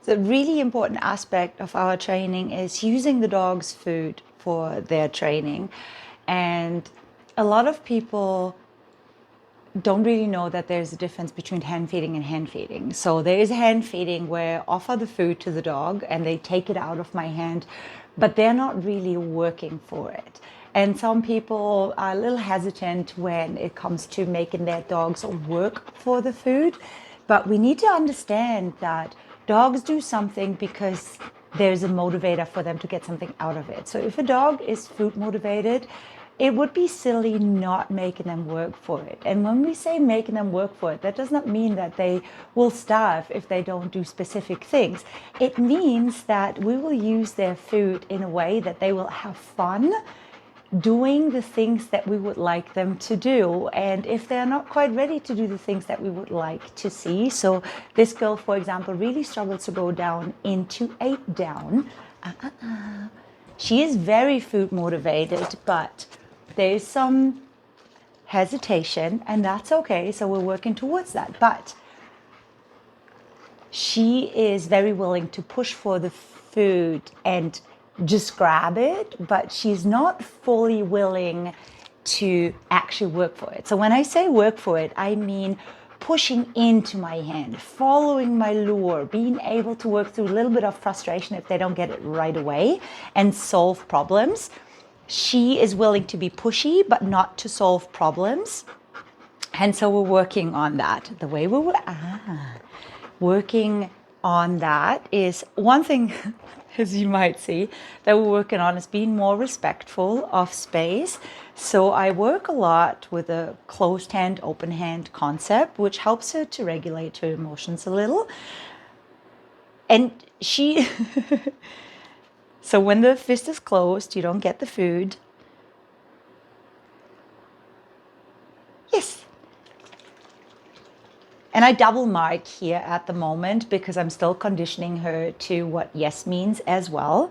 The really important aspect of our training is using the dog's food for their training. And a lot of people don't really know that there's a difference between hand feeding and hand feeding. So there is hand feeding where I offer the food to the dog and they take it out of my hand, but they're not really working for it. And some people are a little hesitant when it comes to making their dogs work for the food. But we need to understand that dogs do something because there's a motivator for them to get something out of it. So if a dog is food motivated, it would be silly not making them work for it. And when we say making them work for it, that does not mean that they will starve if they don't do specific things. It means that we will use their food in a way that they will have fun doing the things that we would like them to do. And if they're not quite ready to do the things that we would like to see, so this girl, for example, really struggles to go down into a down. She is very food motivated, but there's some hesitation, and that's okay. So we're working towards that. But she is very willing to push for the food and just grab it, but she's not fully willing to actually work for it. So when I say work for it, I mean pushing into my hand, following my lure, being able to work through a little bit of frustration if they don't get it right away and solve problems. She is willing to be pushy, but not to solve problems. And so we're working on that. The way we were working on that is one thing, as you might see, that we're working on is being more respectful of space. So I work a lot with a closed hand, open hand concept, which helps her to regulate her emotions a little. And she, so when the fist is closed, you don't get the food. Yes. And I double mark here at the moment because I'm still conditioning her to what yes means as well.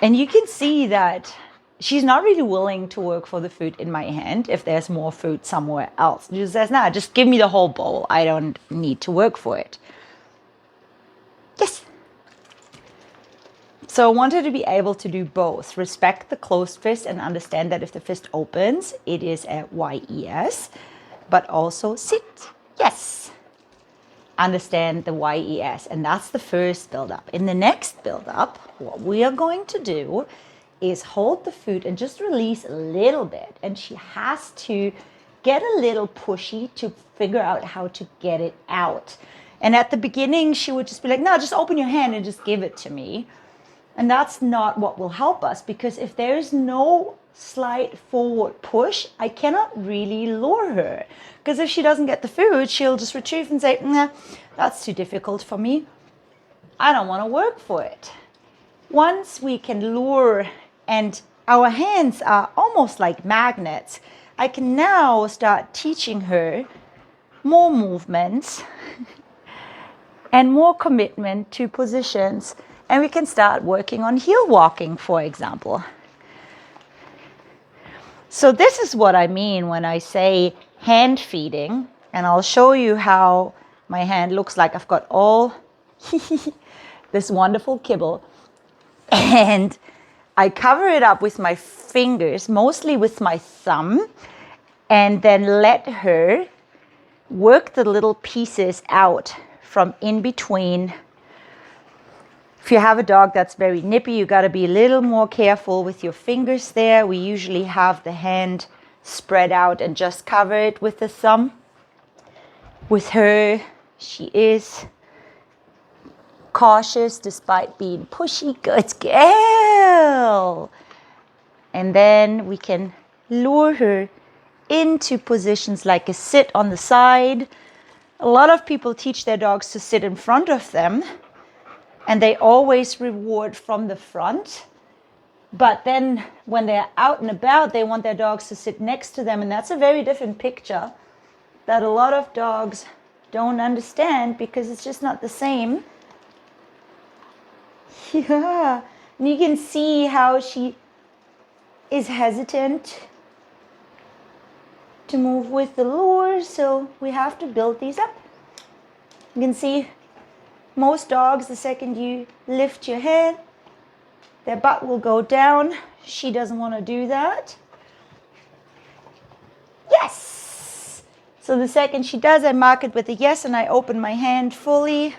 And you can see that she's not really willing to work for the food in my hand if there's more food somewhere else. She says, nah, just give me the whole bowl. I don't need to work for it. Yes. So I want her to be able to do both. Respect the closed fist and understand that if the fist opens, it is a yes. But also sit, yes. Understand the yes, and that's the first build-up. In the next build-up, what we are going to do is hold the food and just release a little bit. And she has to get a little pushy to figure out how to get it out. And at the beginning, she would just be like, no, just open your hand and just give it to me. And that's not what will help us, because if there's no slight forward push, I cannot really lure her. Because if she doesn't get the food, she'll just retrieve and say, nah, that's too difficult for me. I don't want to work for it. Once we can lure and our hands are almost like magnets, I can now start teaching her more movements and more commitment to positions. And we can start working on heel walking, for example. So this is what I mean when I say hand feeding. And I'll show you how my hand looks like. I've got all this wonderful kibble. And I cover it up with my fingers, mostly with my thumb. And then let her work the little pieces out from in between. If you have a dog that's very nippy, you got to be a little more careful with your fingers there. We usually have the hand spread out and just cover it with the thumb. With her, she is cautious despite being pushy. Good girl. And then we can lure her into positions like a sit on the side. A lot of people teach their dogs to sit in front of them. And they always reward from the front. But then when they're out and about, they want their dogs to sit next to them. And that's a very different picture that a lot of dogs don't understand because it's just not the same. Yeah. And you can see how she is hesitant to move with the lure. So we have to build these up. You can see Most dogs, the second you lift your hand, their butt will go down. She doesn't want to do that. Yes! So the second she does, I mark it with a yes and I open my hand fully.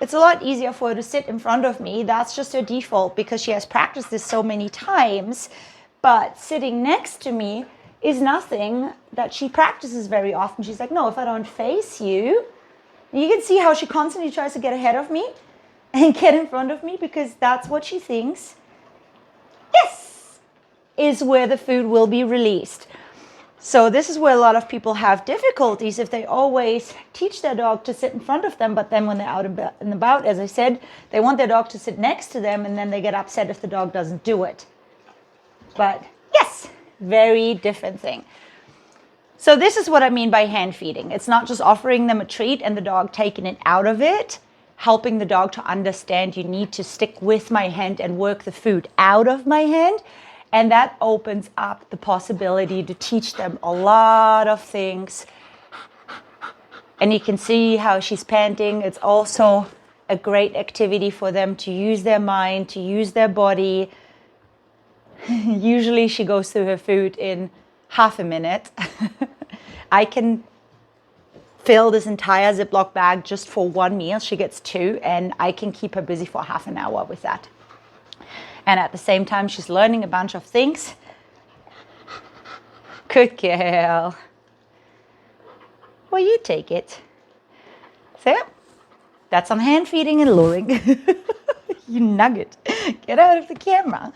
It's a lot easier for her to sit in front of me. That's just her default because she has practiced this so many times. But sitting next to me is nothing that she practices very often. She's like, no, if I don't face you. You can see how she constantly tries to get ahead of me and get in front of me because that's what she thinks, yes, is where the food will be released. So this is where a lot of people have difficulties if they always teach their dog to sit in front of them, but then when they're out and about, as I said, they want their dog to sit next to them and then they get upset if the dog doesn't do it. But yes, very different thing. So this is what I mean by hand feeding. It's not just offering them a treat and the dog taking it out of it, helping the dog to understand you need to stick with my hand and work the food out of my hand. And that opens up the possibility to teach them a lot of things. And you can see how she's panting. It's also a great activity for them to use their mind, to use their body. Usually she goes through her food in half a minute. I can fill this entire Ziploc bag just for one meal. She gets 2 and I can keep her busy for half an hour with that. And at the same time, she's learning a bunch of things. Good girl. Well, you take it. So, that's on hand feeding and luring. You nugget. Get out of the camera.